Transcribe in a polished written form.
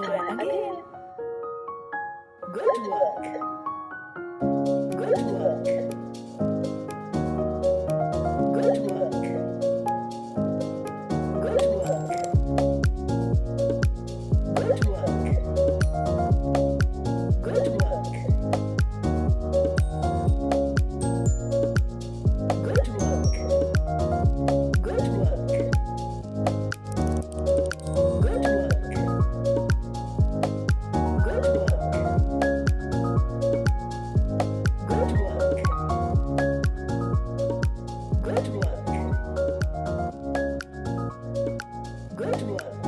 try again. Good work. Good work. Good work. Good work. Good work. Good work. Good work. Good work. Good work. Good work. Good work. Good work. Good work.